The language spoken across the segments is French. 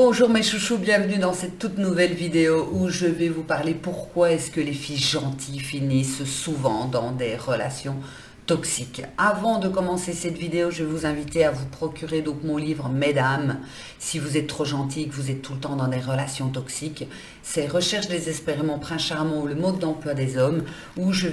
Bonjour mes chouchous, bienvenue dans cette toute nouvelle vidéo où je vais vous parler pourquoi est-ce que les filles gentilles finissent souvent dans des relations toxiques. Avant de commencer cette vidéo, je vais vous inviter à vous procurer donc mon livre Mesdames, si vous êtes trop gentil, que vous êtes tout le temps dans des relations toxiques. C'est Recherche désespérée mon prince charmant ou le mode d'emploi des hommes, où je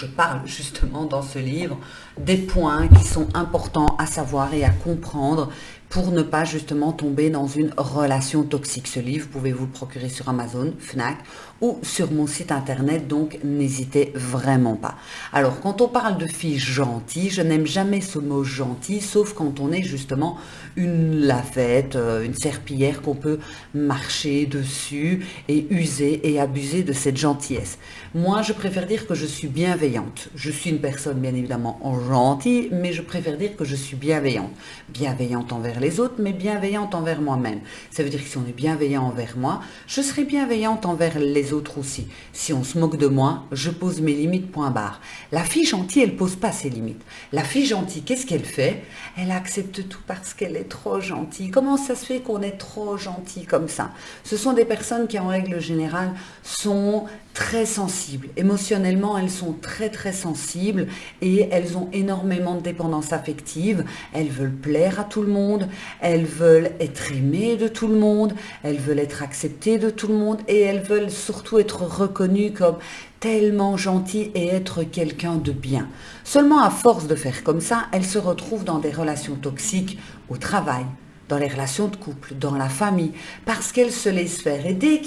parle justement dans ce livre des points qui sont importants à savoir et à comprendre pour ne pas justement tomber dans une relation toxique. Ce livre, vous pouvez vous le procurer sur Amazon, Fnac ou sur mon site internet, donc n'hésitez vraiment pas. Alors, quand on parle de filles gentilles, je n'aime jamais ce mot gentil, sauf quand on est justement une lafette, une serpillière qu'on peut marcher dessus et user et abuser de cette gentillesse. Moi, je préfère dire que je suis bienveillante. Je suis une personne bien évidemment gentille, mais je préfère dire que je suis bienveillante. Bienveillante envers les autres, mais bienveillante envers moi-même. Ça veut dire que si on est bienveillant envers moi, je serai bienveillante envers les autres aussi. Si on se moque de moi, je pose mes limites, point barre. La fille gentille, elle pose pas ses limites. La fille gentille, qu'est-ce qu'elle fait? Elle accepte tout parce qu'elle est trop gentille. Comment ça se fait qu'on est trop gentil comme ça? Ce sont des personnes qui, en règle générale, sont très sensibles. Émotionnellement, elles sont très sensibles et elles ont énormément de dépendance affective. Elles veulent plaire à tout le monde, elles veulent être aimées de tout le monde, elles veulent être acceptées de tout le monde et elles veulent surtout être reconnues comme tellement gentilles et être quelqu'un de bien. Seulement à force de faire comme ça, elles se retrouvent dans des relations toxiques au travail, dans les relations de couple, dans la famille, parce qu'elles se laissent faire. Et dès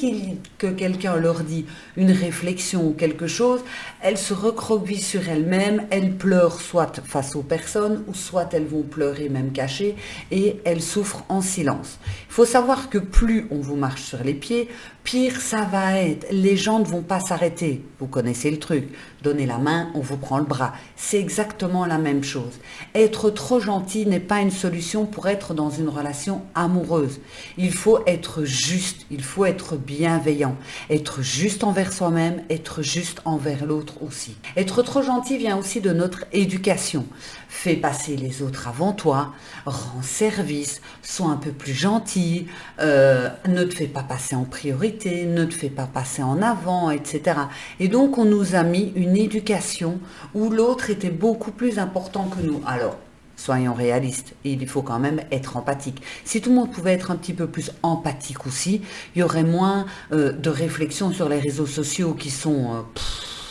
que quelqu'un leur dit une réflexion ou quelque chose, elles se recroquevillent sur elles-mêmes, elles pleurent soit face aux personnes, ou soit elles vont pleurer même cachées, et elles souffrent en silence. Il faut savoir que plus on vous marche sur les pieds, pire ça va être. Les gens ne vont pas s'arrêter. Vous connaissez le truc. Donnez la main, on vous prend le bras. C'est exactement la même chose. Être trop gentil n'est pas une solution pour être dans une relation amoureuse. Il faut être juste, il faut être bienveillant. Être juste envers soi-même, être juste envers l'autre aussi. Être trop gentil vient aussi de notre éducation. Fais passer les autres avant toi, rends service, sois un peu plus gentil, ne te fais pas passer en priorité, ne te fais pas passer en avant, etc. Et donc on nous a mis une éducation où l'autre était beaucoup plus important que nous. Alors, soyons réalistes, il faut quand même être empathique. Si tout le monde pouvait être un petit peu plus empathique aussi, il y aurait moins de réflexions sur les réseaux sociaux qui sont...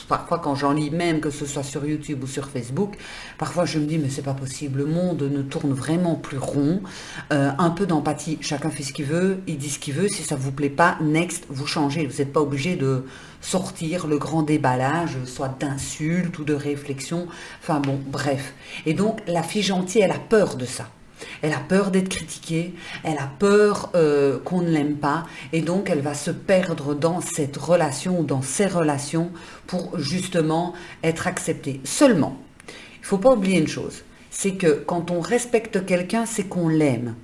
Parfois, quand j'en lis même, que ce soit sur YouTube ou sur Facebook, parfois je me dis, mais c'est pas possible, le monde ne tourne vraiment plus rond. Un peu d'empathie, chacun fait ce qu'il veut, il dit ce qu'il veut, si ça vous plaît pas, next, vous changez. Vous n'êtes pas obligé de sortir le grand déballage, soit d'insultes ou de réflexions, enfin bon, bref. Et donc, la fille gentille, elle a peur de ça. Elle a peur d'être critiquée, elle a peur qu'on ne l'aime pas et donc elle va se perdre dans cette relation ou dans ces relations pour justement être acceptée. Seulement, il ne faut pas oublier une chose, c'est que quand on respecte quelqu'un, c'est qu'on l'aime.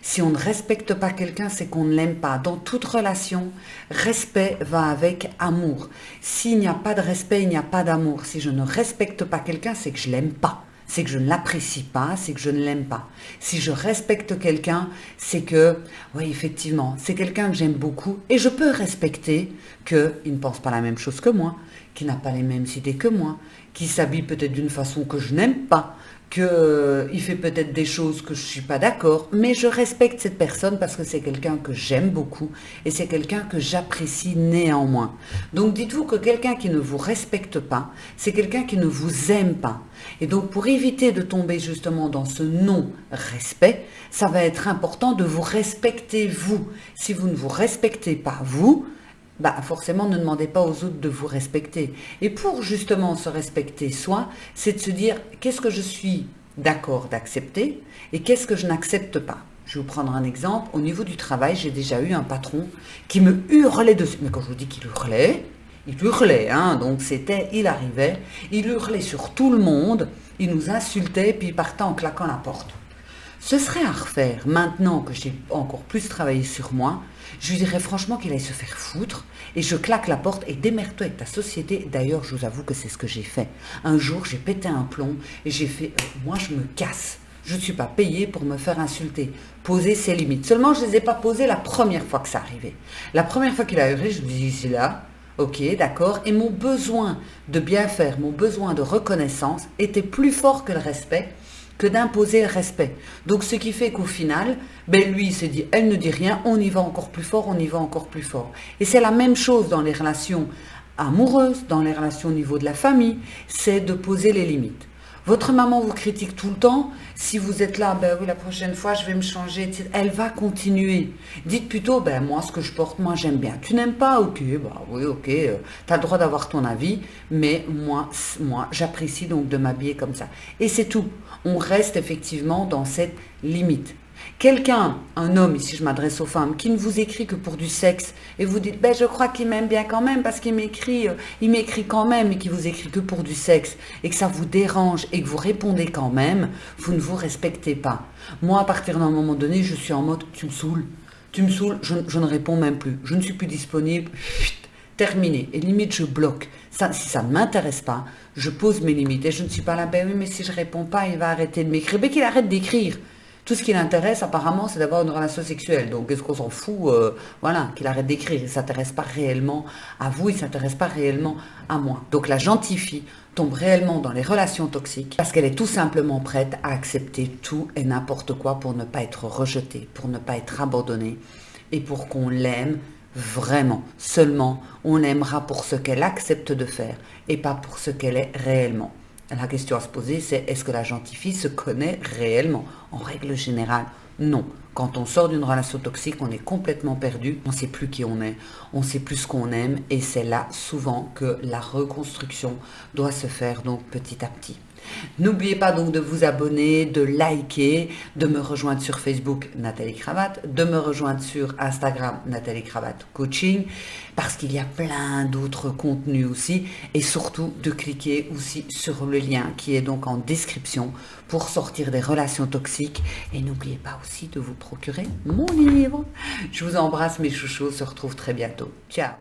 Si on ne respecte pas quelqu'un, c'est qu'on ne l'aime pas. Dans toute relation, respect va avec amour. S'il n'y a pas de respect, il n'y a pas d'amour. Si je ne respecte pas quelqu'un, c'est que je ne l'aime pas. C'est que je ne l'apprécie pas, c'est que je ne l'aime pas. Si je respecte quelqu'un, c'est que, oui, effectivement, c'est quelqu'un que j'aime beaucoup et je peux respecter qu'il ne pense pas la même chose que moi, qu'il n'a pas les mêmes idées que moi, qu'il s'habille peut-être d'une façon que je n'aime pas, qu'il fait peut-être des choses que je ne suis pas d'accord, mais je respecte cette personne parce que c'est quelqu'un que j'aime beaucoup et c'est quelqu'un que j'apprécie néanmoins. Donc dites-vous que quelqu'un qui ne vous respecte pas, c'est quelqu'un qui ne vous aime pas. Et donc pour éviter de tomber justement dans ce non-respect, ça va être important de vous respecter vous. Si vous ne vous respectez pas vous, forcément, ne demandez pas aux autres de vous respecter. Et pour justement se respecter soi, c'est de se dire qu'est-ce que je suis d'accord d'accepter et qu'est-ce que je n'accepte pas. Je vais vous prendre un exemple. Au niveau du travail, j'ai déjà eu un patron qui me hurlait dessus. Mais quand je vous dis qu'il hurlait, hein, donc il arrivait, il hurlait sur tout le monde, il nous insultait, puis il partait en claquant la porte. Ce serait à refaire, maintenant que j'ai encore plus travaillé sur moi, je lui dirais franchement qu'il aille se faire foutre et je claque la porte et démerde-toi avec ta société. D'ailleurs, je vous avoue que c'est ce que j'ai fait. Un jour, j'ai pété un plomb et j'ai fait moi je me casse. Je ne suis pas payée pour me faire insulter. Poser ses limites. Seulement, je ne les ai pas posées la première fois que ça arrivait. La première fois qu'il a hurlé, je me dis, c'est là, ok, d'accord. Et mon besoin de bien faire, mon besoin de reconnaissance était plus fort que le respect, que d'imposer le respect. Donc, ce qui fait qu'au final, ben lui, il se dit, elle ne dit rien, on y va encore plus fort, on y va encore plus fort. Et c'est la même chose dans les relations amoureuses, dans les relations au niveau de la famille, c'est de poser les limites. Votre maman vous critique tout le temps. Si vous êtes là, ben oui, la prochaine fois, je vais me changer, etc. Elle va continuer. Dites plutôt, ben moi, ce que je porte, moi, j'aime bien. Tu n'aimes pas? Ok, bah oui, ok. Tu as le droit d'avoir ton avis, mais moi, j'apprécie donc de m'habiller comme ça. Et c'est tout. On reste effectivement dans cette limite. Quelqu'un, un homme, ici je m'adresse aux femmes, qui ne vous écrit que pour du sexe, et vous dites, ben je crois qu'il m'aime bien quand même, parce qu'il m'écrit quand même, et qu'il vous écrit que pour du sexe, et que ça vous dérange, et que vous répondez quand même, vous ne vous respectez pas. Moi, à partir d'un moment donné, je suis en mode, tu me saoules, je ne réponds même plus, je ne suis plus disponible, terminé, et limite je bloque. Ça, si ça ne m'intéresse pas, je pose mes limites, et je ne suis pas là, ben oui, mais si je réponds pas, il va arrêter de m'écrire, ben qu'il arrête d'écrire. Tout ce qui l'intéresse, apparemment, c'est d'avoir une relation sexuelle. Donc, est-ce qu'on s'en fout voilà, qu'il arrête d'écrire. Il ne s'intéresse pas réellement à vous, il ne s'intéresse pas réellement à moi. Donc, la gentille fille tombe réellement dans les relations toxiques parce qu'elle est tout simplement prête à accepter tout et n'importe quoi pour ne pas être rejetée, pour ne pas être abandonnée et pour qu'on l'aime vraiment. Seulement, on l'aimera pour ce qu'elle accepte de faire et pas pour ce qu'elle est réellement. La question à se poser, c'est est-ce que la gentille fille se connaît réellement? En règle générale, non. Quand on sort d'une relation toxique, on est complètement perdu, on ne sait plus qui on est, on ne sait plus ce qu'on aime, et c'est là souvent que la reconstruction doit se faire donc petit à petit. N'oubliez pas donc de vous abonner, de liker, de me rejoindre sur Facebook Nathalie Cravatte, de me rejoindre sur Instagram Nathalie Cravatte Coaching, parce qu'il y a plein d'autres contenus aussi, et surtout de cliquer aussi sur le lien qui est donc en description pour sortir des relations toxiques. Et n'oubliez pas aussi de vous procurer mon livre. Je vous embrasse mes chouchous, on se retrouve très bientôt. Ciao.